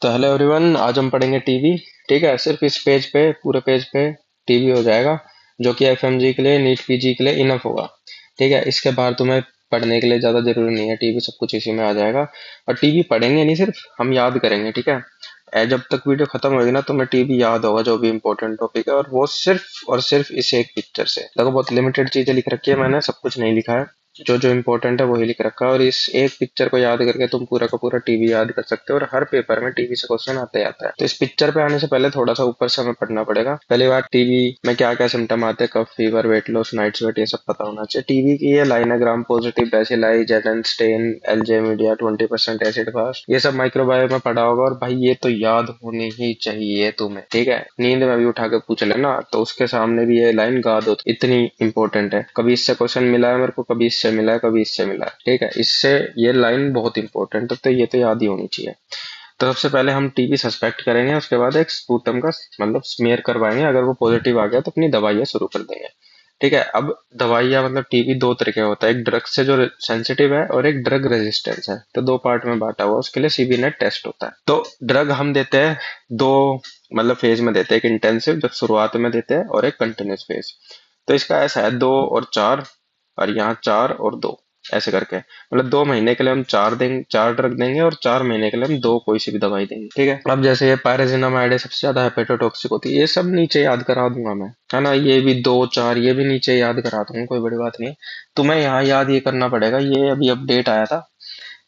तो hello everyone, आज हम पढ़ेंगे टीवी। ठीक है, सिर्फ इस पेज पे, पूरे पेज पे टीवी हो जाएगा, जो कि एफएमजी के लिए, नीट पीजी के लिए इनफ होगा। ठीक है, इसके बाहर तुम्हें पढ़ने के लिए ज़्यादा जरूरी नहीं है, टीवी सब कुछ इसी में आ जाएगा। और टीवी पढ़ेंगे नहीं, सिर्फ हम याद करेंगे। ठीक है, जब तक वीडियो खत्म होगी ना, तुम्हें टीवी याद होगा जो भी इंपॉर्टेंट टॉपिक है, और वो सिर्फ और सिर्फ इस एक पिक्चर से। देखो, बहुत लिमिटेड चीजें लिख रखी है मैंने, सब कुछ नहीं लिखा है। जो जो इम्पोर्टेंट है वही लिख रखा है, और इस एक पिक्चर को याद करके तुम पूरा का पूरा टीवी याद कर सकते हो। और हर पेपर में टीवी से क्वेश्चन आते आता है। तो इस पिक्चर पे आने से पहले थोड़ा सा ऊपर से हमें पढ़ना पड़ेगा। पहली बात, टीवी में क्या क्या सिम्टम आते हैं, cough, fever, weight loss, night sweat, ये सब पता होना चाहिए। टीवी की ये लाइन है, ग्राम पॉजिटिव, बैसिलाई, जेलन stain, LJ media, 20% acid fast, ये सब माइक्रोबायो में पढ़ा होगा। और भाई ये तो याद होनी ही चाहिए तुम्हें। ठीक है, नींद में भी उठा के पूछ लेना तो उसके सामने भी ये लाइन गा दो, इतनी इंपॉर्टेंट है। कभी इससे क्वेश्चन मिला है मेरे को, कभी इससे मिला है, कभी इससे मिला है। ठीक है, इससे ये लाइन बहुत इंपॉर्टेंट है, तो ये तो याद ही होनी चाहिए। तो सबसे पहले हम टीबी सस्पेक्ट करेंगे, उसके बाद एक स्पूटम का मतलब स्मेयर करवाएंगे। अगर वो पॉजिटिव आ गया तो अपनी दवाइयाँ शुरू कर देंगे। ठीक है, अब दवाइयाँ मतलब टीबी दो तरीके का होता है, एक ड्रग से जो सेंसिटिव है और एक ड्रग रेजिस्टेंस है। तो दो पार्ट में बांटा हुआ, उसके लिए सीबी नेट टेस्ट होता है। तो ड्रग हम देते हैं दो मतलब फेज में देते हैं, एक इंटेंसिव जब शुरुआत में देते हैं, और एक कंटिन्यूस फेज। तो इसका ऐसा है, 2 और 4, और यहाँ 4 और 2, ऐसे करके मतलब 2 महीने के लिए हम 4 ड्रग देंगे, और 4 महीने के लिए हम 2 कोई सी भी दवाई देंगे। ठीक है, अब जैसे ये पायरेजिनामाइड सबसे ज्यादा हेपेटोटॉक्सिक होती है, ये सब नीचे याद करा दूंगा मैं, है ना। ये भी 2 4 ये भी नीचे याद करा दूंगा, कोई बड़ी बात नहीं। तुम्हें यहाँ याद ये करना पड़ेगा, ये अभी अपडेट आया था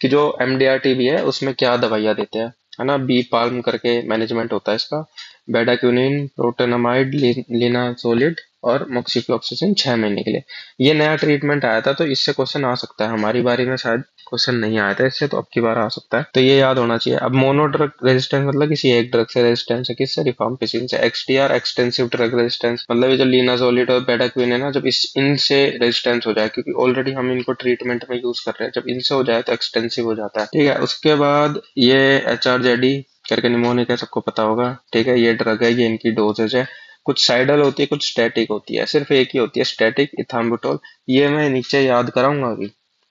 कि जो एमडीआरटी भी है उसमें क्या दवाइयाँ देते हैं, है ना। बी पाल्म करके मैनेजमेंट होता है इसका, बेडाक्यूनिन, प्रोटेनामाइड, लिनाजोलिड और मोक्सीफ्लोक्सासिन 6 महीने के लिए। ये नया ट्रीटमेंट आया था, तो इससे क्वेश्चन आ सकता है। हमारी बारी में शायद क्वेश्चन नहीं आया था इससे, तो अब की बार आ सकता है, तो ये याद होना चाहिए। अब मोनोड्रग रेजिस्टेंस मतलब किसी एक ड्रग से रेजिस्टेंस है, किससे, रिफाम्पिसिन से। एक्सटीआर एक्सटेंसिव ड्रग रेजिस्टेंस मतलब ये जो लिनाजोलिड और बेडाक्विन है ना, जब इस इनसे रेजिस्टेंस हो जाए, क्योंकि ऑलरेडी हम इनको ट्रीटमेंट में यूज कर रहे हैं, जब इनसे हो जाए तो एक्सटेंसिव हो जाता है। ठीक है, उसके बाद ये एचआरजेडी करके निमोनिक है, सबको पता होगा। ठीक है, ये ड्रग है, ये इनकी डोजेज है। कुछ साइडल होती है, कुछ स्टैटिक होती है, सिर्फ एक ही होती है स्टैटिक, इथाम्बुटोल। ये मैं नीचे याद कराऊंगा अभी,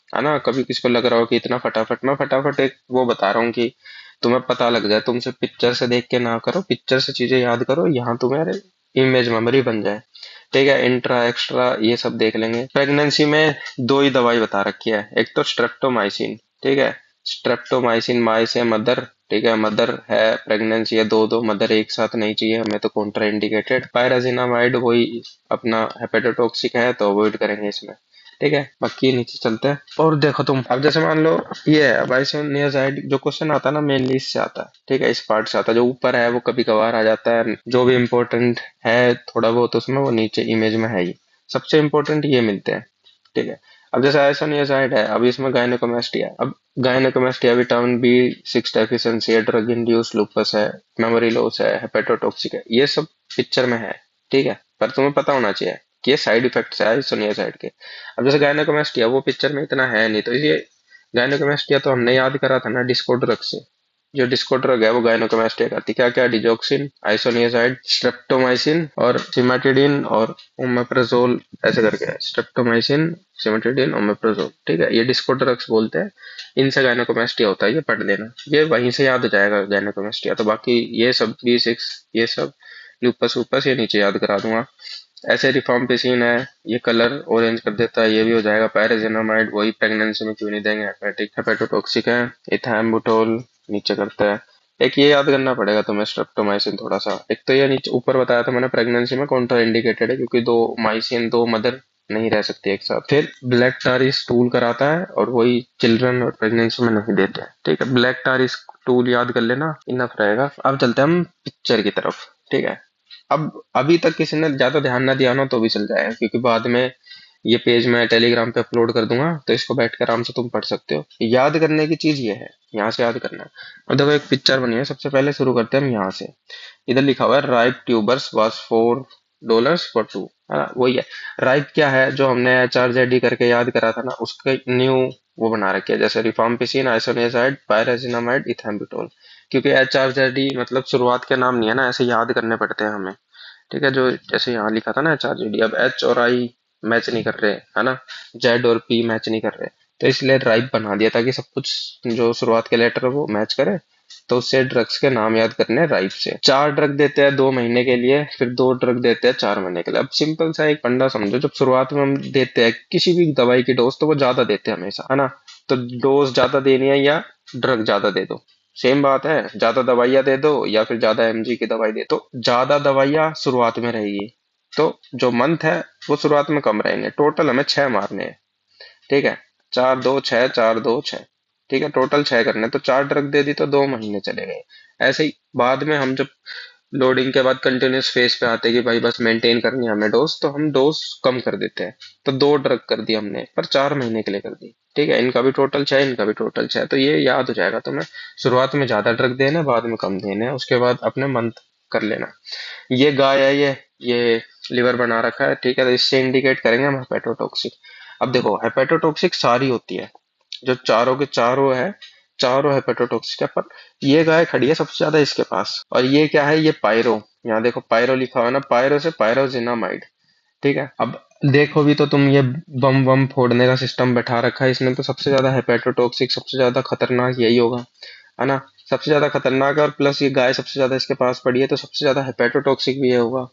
है ना। कभी किसको लग रहा हो कि इतना फटाफट, मैं फटाफट एक वो बता रहा हूँ कि तुम्हें पता लग जाए, तुमसे पिक्चर से देख के ना करो, पिक्चर से चीजें याद करो, यहाँ तुम्हारे इमेज मेमोरी बन जाए। ठीक है, इंट्रा एक्स्ट्रा ये सब देख लेंगे। प्रेगनेंसी में दो ही दवाई बता रखी है, एक तो स्ट्रेप्टोमाइसिन। ठीक है, स्ट्रेप्टोमाइसिन माई से मदर। ठीक है, मदर है, प्रेगनेंसी है, दो दो मदर एक साथ नहीं चाहिए हमें, तो कॉन्ट्रा इंडिकेटेड। पायराजिनामाइड वही अपना हेपेटोटॉक्सिक है, तो अवॉइड करेंगे इसमें। ठीक है, बाकी नीचे चलते हैं। और देखो तुम, अब जैसे मान लो ये है, अब आइसोनियाजाइड जो क्वेश्चन आता है ना, मेनली इससे आता है। ठीक है, इस पार्ट से आता है, जो ऊपर है वो कभी कभार आ जाता है, जो भी इम्पोर्टेंट है थोड़ा बहुत उसमें, वो नीचे इमेज में है ही। सबसे इम्पोर्टेंट ये मिलते हैं। ठीक है, अब जैसे आइसोनियाजाइड है, अब इसमें गायनेकोमेस्टिया। अब गायनेकोमेस्टिया विटामिन बी 6 डेफिशिएंसी है, ड्रग इंड्यूस लूपस है, मेमोरी लॉस है, हेपेटोटॉक्सिक है, ये सब पिक्चर में है। ठीक है, पर तुम्हें पता होना चाहिए कि ये साइड इफेक्ट्स है आइसोनियाजाइड के। अब जैसे गायनेकोमेस्टिया वो पिक्चर में इतना है नहीं, तो ये गायनेकोमेस्टिया तो हमने याद करा था ना डिस्को ड्रग से। जो डिस्को ड्रग है वो गायनेकोमेस्टिया करती क्या क्या, डिजोक्सिन, आइसोनियाजाइड, स्ट्रेप्टोमाइसिन और सिमाटिडिन और ओमेप्राजोल, ऐसे करके है, स्ट्रेप्टोमाइसिन, सिमाटिडिन, ओमेप्राजोल। ठीक है, ये डिस्को ड्रग्स बोलते हैं, इनसे गायनेकोमेस्टिया होता है, ये पढ़ लेना, ये वहीं से याद हो जाएगा गायनेकोमेस्टिया। तो बाकी ये सब B6 ये सब लूपस वूपस ये नीचे याद करा दूंगा। ऐसे रिफाम्पिसिन है, ये कलर ऑरेंज कर देता है, ये भी हो जाएगा। पायरेजिनामाइड वही प्रेगनेंसी में क्यों नहीं देंगे, हेपेटोटॉक्सिक है। इथैम्बुटोल नीचे करता है। एक ये याद करना पड़ेगा तुम्हें, स्ट्रेप्टोमाइसिन थोड़ा सा। एक तो ये नीचे ऊपर बताया था मैंने, प्रेगनेंसी में कॉन्ट्रा इंडिकेटेड है, क्योंकि दो माइसिन, दो मदर नहीं रह सकती एक साथ। फिर ब्लैक टारी स्टूल कराता है, और वही चिल्ड्रन और प्रेगनेंसी में नहीं देते हैं। ठीक है, ब्लैक टारी स्टूल याद कर लेना, इनफ रहेगा। अब चलते हैं हम पिक्चर की तरफ। ठीक है, अब अभी तक किसी ने ज्यादा ध्यान ना दिया ना तो भी चल जाएगा, क्योंकि बाद में ये पेज मैं टेलीग्राम पे अपलोड कर दूंगा, तो इसको बैठ कर आराम से तुम पढ़ सकते हो। याद करने की चीज ये है, यहाँ से याद करना है। और देखो एक पिक्चर बनी है, सबसे पहले शुरू करते हैं हम यहाँ से। इधर लिखा हुआ है राइप ट्यूबर्स वाज $4 फॉर 2, है ना, वही है। राइप क्या है, जो हमने HRZD करके याद करा था ना, उसके न्यू वो बना रखे हैं, जैसे रिफाम्पिसिन, आइसोनियाजाइड, पायराजिनामाइड, इथैम्बुटोल। क्योंकि HRZD मतलब शुरुआत के नाम नहीं है ना, ऐसे याद करने पड़ते हैं हमें। ठीक है, जो जैसे यहाँ लिखा था ना HRZD, अब H और I मैच नहीं कर रहे, है ना, Z और P मैच नहीं कर रहे, तो इसलिए राइप बना दिया ताकि सब कुछ जो शुरुआत के लेटर है वो मैच करे। तो उससे ड्रग्स के नाम याद करने हैं राइफ से। 4 ड्रग देते हैं 2 महीने के लिए, फिर 2 ड्रग देते हैं 4 महीने के लिए। अब सिंपल सा एक फंडा समझो, जब शुरुआत में हम देते हैं किसी भी दवाई की डोज, तो वो ज्यादा देते हैं हमेशा, है ना। तो डोज ज्यादा देनी है या ड्रग ज्यादा दे दो, सेम बात है। ज्यादा दवाइयाँ दे दो या फिर ज्यादा एमजी की दवाई दे, तो ज्यादा दवाइयाँ शुरुआत में रहेगी, तो जो मंथ है वो शुरुआत में कम रहेंगे। टोटल हमें 6 मारने हैं, ठीक है। 4 2 6, 4 2 6, ठीक है। टोटल 6 करने, तो 4 ड्रग दे दी तो 2 महीने चले गए। ऐसे ही बाद में हम जब लोडिंग के बाद कंटिन्यूस फेज पे आते हैं कि भाई बस मेंटेन करनी है हमें डोज, तो हम डोज कम कर देते हैं। तो 2 ड्रग कर दी हमने, पर 4 महीने के लिए कर दी, ठीक है। इनका भी टोटल 6, इनका भी टोटल 6, तो ये याद हो जाएगा तुम्हें। शुरुआत में ज्यादा ड्रग देना, बाद में कम देने हैं, उसके बाद अपने मंथ कर लेना। ये गाय है, ये लिवर बना रखा है, ठीक है। तो इससे इंडिकेट करेंगे हम हेपेटोटॉक्सिक। अब देखो हेपेटोटॉक्सिक सारी होती है, जो चारों के चारों है, चारों हेपेटोटॉक्सिक है, पर ये गाय खड़ी है सबसे ज्यादा इसके पास। और ये क्या है, ये पायरो, यहाँ देखो पायरो लिखा हुआ है ना, पायरो से पायरोजिनामाइड, ठीक है। अब देखो भी तो तुम, ये बम बम फोड़ने का सिस्टम बैठा रखा है इसने, तो सबसे ज्यादा हेपेटोटॉक्सिक, सबसे ज्यादा खतरनाक यही होगा, है ना। सबसे ज्यादा खतरनाक है, और प्लस ये गाय सबसे ज्यादा इसके पास पड़ी है, तो सबसे ज्यादा हेपेटोटॉक्सिक भी ये होगा,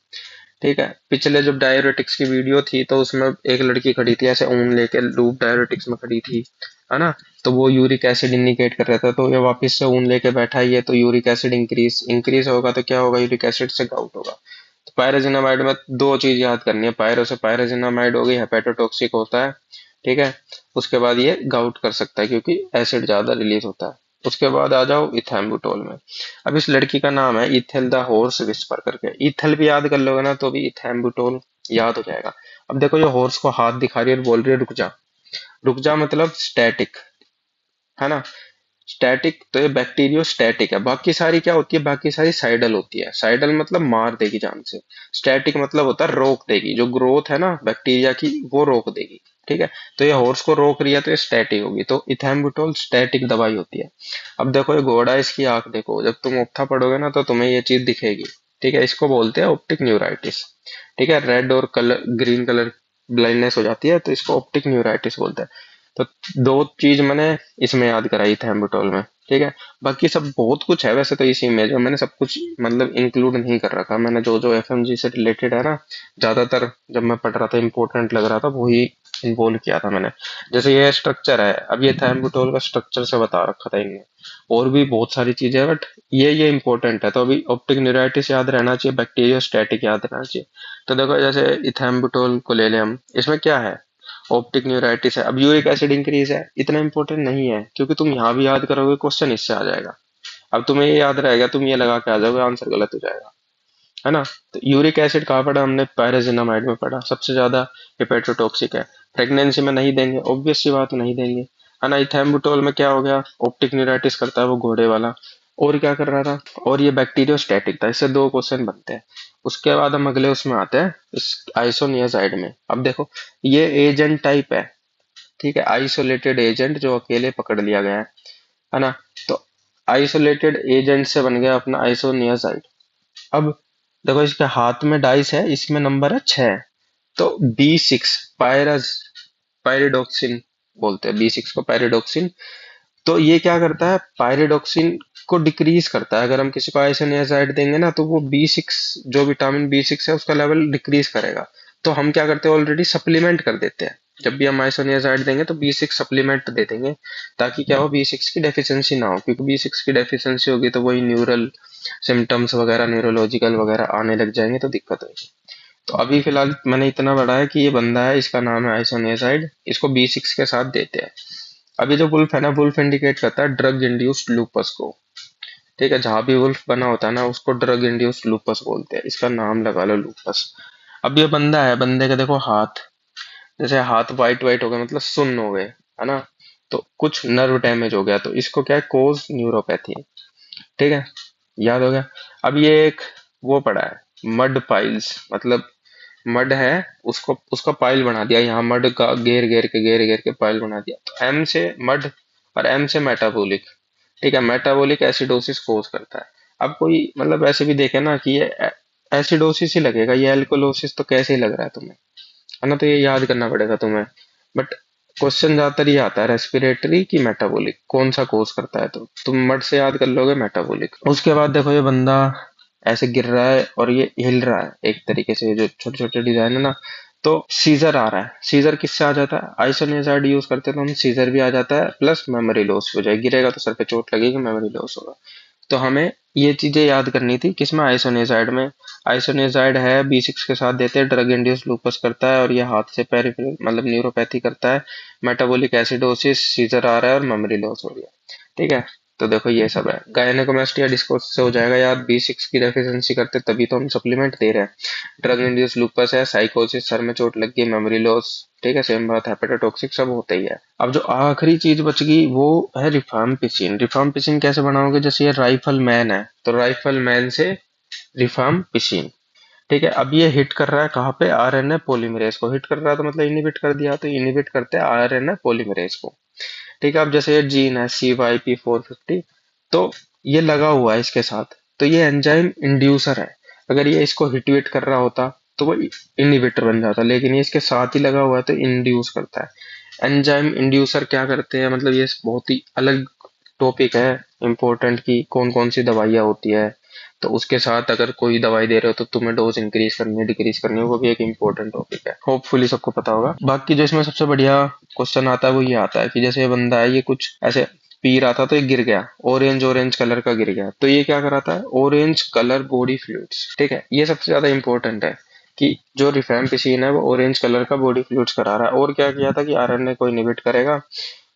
ठीक है। पिछले जब डायरेटिक्स की वीडियो थी, तो उसमें एक लड़की खड़ी थी ऐसे ऊन लेके, लूप डायरेटिक्स में खड़ी थी, है ना। तो वो यूरिक एसिड इंडिकेट कर रहा था, तो ये वापस से ऊन लेके बैठा ही है, तो यूरिक एसिड इंक्रीज इंक्रीज होगा, तो क्या होगा, यूरिक एसिड से गाउट होगा। तो पायरोजिनामाइड में 2 चीज याद करनी है, पायरो से पायरोजिनामाइड हो गई, हेपेटोटॉक्सिक होता है, ठीक है। उसके बाद ये गाउट कर सकता है क्योंकि एसिड ज्यादा रिलीज होता है। उसके बाद आ जाओ इथैम्बुटोल में। अब इस लड़की का नाम है इथेल द हॉर्स विस्पर करके, इथेल भी याद कर लोगे ना तो भी इथैम्बुटोल याद हो जाएगा। अब देखो ये हॉर्स को हाथ दिखा रही है और बोल रही है रुक जा। रुक जा मतलब स्टैटिक, है ना। स्टैटिक, तो ये बैक्टीरियो स्टैटिक है। बाकी सारी क्या होती है, बाकी सारी साइडल होती है। साइडल मतलब मार देगी जान से। स्टैटिक मतलब होता है रोक देगी, जो ग्रोथ है ना बैक्टीरिया की वो रोक देगी, ठीक है। तो ये हॉर्स को रोक रही है, तो ये स्टैटिक होगी, तो इथैम्बुटोल स्टैटिक दवाई होती है। अब देखो ये घोड़ा, इसकी आंख देखो, जब तुम ओप्था पढ़ोगे ना तो तुम्हें ये चीज दिखेगी, ठीक है। इसको बोलते हैं ऑप्टिक न्यूराइटिस, ठीक है। रेड और कलर ग्रीन कलर ब्लाइंडनेस हो जाती है, तो इसको ऑप्टिक न्यूराइटिस बोलते हैं। तो 2 चीज मैंने इसमें याद कराई थैम्बुटोल में, ठीक है। बाकी सब बहुत कुछ है वैसे तो इसी में, जो मैंने सब कुछ मतलब इंक्लूड नहीं कर रखा। मैंने जो जो एफएमजी से रिलेटेड है ना, ज्यादातर जब मैं पढ़ रहा था इंपॉर्टेंट लग रहा था वही इन्वॉल्व किया था मैंने। जैसे ये स्ट्रक्चर है, अब ये थैम्बुटोल का स्ट्रक्चर से बता रखा था इनने। और भी बहुत सारी चीजें हैं, बट ये इंपॉर्टेंट है। तो अभी ऑप्टिक न्यूराइटिस याद रहना चाहिए, बैक्टीरियोस्टैटिक याद रहना चाहिए। तो देखो जैसे इथैम्बुटोल को ले लें हम, इसमें क्या है, ऑप्टिक न्यूराइटिस है। अब यूरिक एसिड इंक्रीज है, इतना इंपॉर्टेंट नहीं है, क्योंकि तुम यहाँ भी याद करोगे क्वेश्चन इससे आ जाएगा। अब तुम्हें ये याद रहेगा, तुम ये लगा के आ जाओगे, आंसर गलत हो जाएगा, है ना। तो यूरिक एसिड कहाँ पढ़ा हमने, पायरेजिनामाइड में पढ़ा, सबसे ज्यादा हेपेटोटॉक्सिक है। प्रेगनेंसी में नहीं देंगे, ऑब्वियस सी बात, नहीं देंगे, है ना। इथैम्बुटोल में क्या हो गया, ऑप्टिक न्यूराइटिस करता है वो घोड़े वाला। और क्या कर रहा था, और ये बैक्टीरियोस्टैटिक था। इससे 2 क्वेश्चन बनते हैं। उसके बाद हम अगले उसमें आते हैं, इस आइसोनियाजाइड में। अब देखो ये एजेंट टाइप है, ठीक है। आइसोलेटेड एजेंट जो अकेले पकड़ लिया गया है ना। तो आइसोलेटेड एजेंट से बन गया अपना आइसोनियाजाइड। अब देखो इसके हाथ में डाइस है, इसमें नंबर है 6, तो B6 पायरस पायरिडोक्सिन बोलते हैं, B6 को पायरिडोक्सिन। तो ये क्या करता है, पायरिडोक्सिन को डिक्रीज करता है। अगर हम किसी को आइसोनियाजाइड देंगे ना, तो वो B6, जो विटामिन B6 है उसका लेवल डिक्रीज करेगा। तो हम क्या करते हैं, ऑलरेडी सप्लीमेंट कर देते हैं। जब भी हम आइसोनियाजाइड देंगे तो B6 सप्लीमेंट दे देंगे, ताकि क्या हो, B6 की डेफिशिएंसी ना हो। क्योंकि B6 की डेफिशिएंसी होगी तो वही न्यूरल सिम्टम्स वगैरह, न्यूरोलॉजिकल वगैरह आने लग जाएंगे, तो दिक्कत होगी। तो अभी फिलहाल मैंने इतना बढ़ाया कि ये बंदा है, इसका नाम है आइसोनियाजाइड, इसको B6 के साथ देते हैं। अभी जो वुल्फ है ना, वुल्फ इंडिकेट करता है ड्रग इंड्यूस्ड लूपस को, ठीक है। जहां भी वुल्फ बना होता है ना, उसको ड्रग इंड्यूस्ड लूपस बोलते हैं। इसका नाम लगा लो लूपस। अब ये बंदा है, बंदे का देखो हाथ, जैसे हाथ वाइट वाइट हो गए मतलब सुन्न हो गए, है ना। तो कुछ नर्व डैमेज हो गया, तो इसको क्या है, कोज न्यूरोपैथी, ठीक है। याद हो गया। अब ये एक वो पड़ा है मड पाइल्स, मतलब मड है, उसको उसका पाइल बना दिया, यहाँ मड का घेर घेर के पाइल बना दिया। तो एम से मड और एम से मेटाबोलिक, ठीक है। मेटाबोलिक एसिडोसिस कोज करता है। अब कोई मतलब ऐसे भी देखे ना कि ये एसिडोसिस ही लगेगा, ये एल्कोलोसिस तो कैसे ही लग रहा है तुम्हें, है ना। तो ये याद करना पड़ेगा तुम्हें। बट क्वेश्चन ज्यादातर ये आता है रेस्पिरेटरी की मेटाबॉलिक कौन सा कोर्स करता है, तो तुम मट से याद कर लोगे मेटाबॉलिक। उसके बाद देखो ये बंदा ऐसे गिर रहा है और ये हिल रहा है एक तरीके से, जो छोटे छोटे डिजाइन है ना, तो सीजर आ रहा है। सीजर किससे आ जाता है, आइसोनियाजाइड यूज करते हैं तो हम सीजर भी आ जाता है, प्लस मेमोरी लॉस हो जाए, गिरेगा तो सर पे चोट लगेगी, मेमोरी लॉस होगा। तो हमें ये चीजें याद करनी थी किसमें, आइसोनियाजाइड में। आइसोनियाजाइड है B6 के साथ देते हैं, ड्रग इंड्यूस लूपस करता है और ये हाथ से पेरिफेरल मतलब न्यूरोपैथी करता है, मेटाबॉलिक एसिडोसिस, सीजर आ रहा है और मेमोरी लॉस हो रही है। ठीक है, तो देखो ये सब है। गायनेकोमेस्टिया डिस्कोसिस से हो जाएगा याद, B6 की डेफिशिएंसी करते तभी तो हम सप्लीमेंट दे रहे हैं। ड्रग इंड्यूस लूपस है, साइकोसिस, सर में चोट लग गई, मेमोरी लॉस, ठीक है, सेम बात, हेपेटोटॉक्सिक सब होता ही है। अब जो आखिरी चीज बच गई वो है रिफाम्पिसिन। रिफाम्पिसिन कैसे बनाओगे, जैसे ये राइफल मैन है तो राइफल मैन से रिफाम्पिसिन। ठीक है, अब ये हिट कर रहा है कहाँ पे, आरएनए पॉलीमरेज को हिट कर रहा है, तो मतलब इनिबिट कर दिया, तो इनिबिट करते हैं आरएनए पॉलीमरेज को। ठीक है, अब जैसे ये जीन है CYP450, तो ये लगा हुआ है इसके साथ, तो ये एंजाइम इंड्यूसर है। अगर ये इसको हिट विट कर रहा होता तो वो इनिबिटर बन जाता, लेकिन ये इसके साथ ही लगा हुआ है तो इंड्यूस करता है। एंजाइम इंड्यूसर क्या करते हैं, मतलब ये बहुत ही अलग टॉपिक है इम्पोर्टेंट, की कौन कौन सी दवाइयाँ होती है, तो उसके साथ अगर कोई दवाई दे रहे हो तो तुम्हें डोज इंक्रीज करनी है डिक्रीज करनी है, वो भी एक इम्पोर्टेंट टॉपिक है, होपफुली सबको पता होगा। बाकी जो इसमें सबसे बढ़िया क्वेश्चन आता है वो ये आता है कि जैसे ये बंदा है, ये कुछ ऐसे पी रहा था तो ये गिर गया, ऑरेंज ऑरेंज कलर का गिर गया, तो ये क्या कराता है, ऑरेंज कलर बॉडी फ्लूइड्स। ठीक है, ये सबसे ज्यादा इंपॉर्टेंट है कि जो रिफैम्पिसिन है वो ऑरेंज कलर का बॉडी फ्लूइड्स करा रहा है, और क्या किया था कि आरएनए को इनिबिट करेगा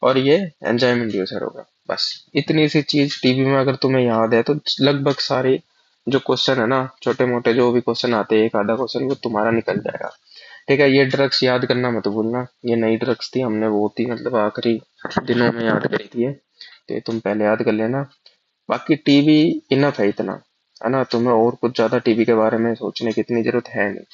और ये एंजाइम इंड्यूसर होगा। बस इतनी सी चीज टीबी में अगर तुम्हें याद है तो लगभग सारे जो क्वेश्चन है ना, छोटे मोटे जो भी क्वेश्चन आते हैं, एक आधा क्वेश्चन वो तुम्हारा निकल जाएगा। ठीक है, ये ड्रग्स याद करना मत भूलना, ये नई ड्रग्स थी, हमने वो थी मतलब आखिरी दिनों में याद करी थी ये, तो ये तुम पहले याद कर लेना। बाकी टीबी इनफ है इतना, है ना, तुम्हें और कुछ ज्यादा टीबी के बारे में सोचने की इतनी जरूरत है नहीं।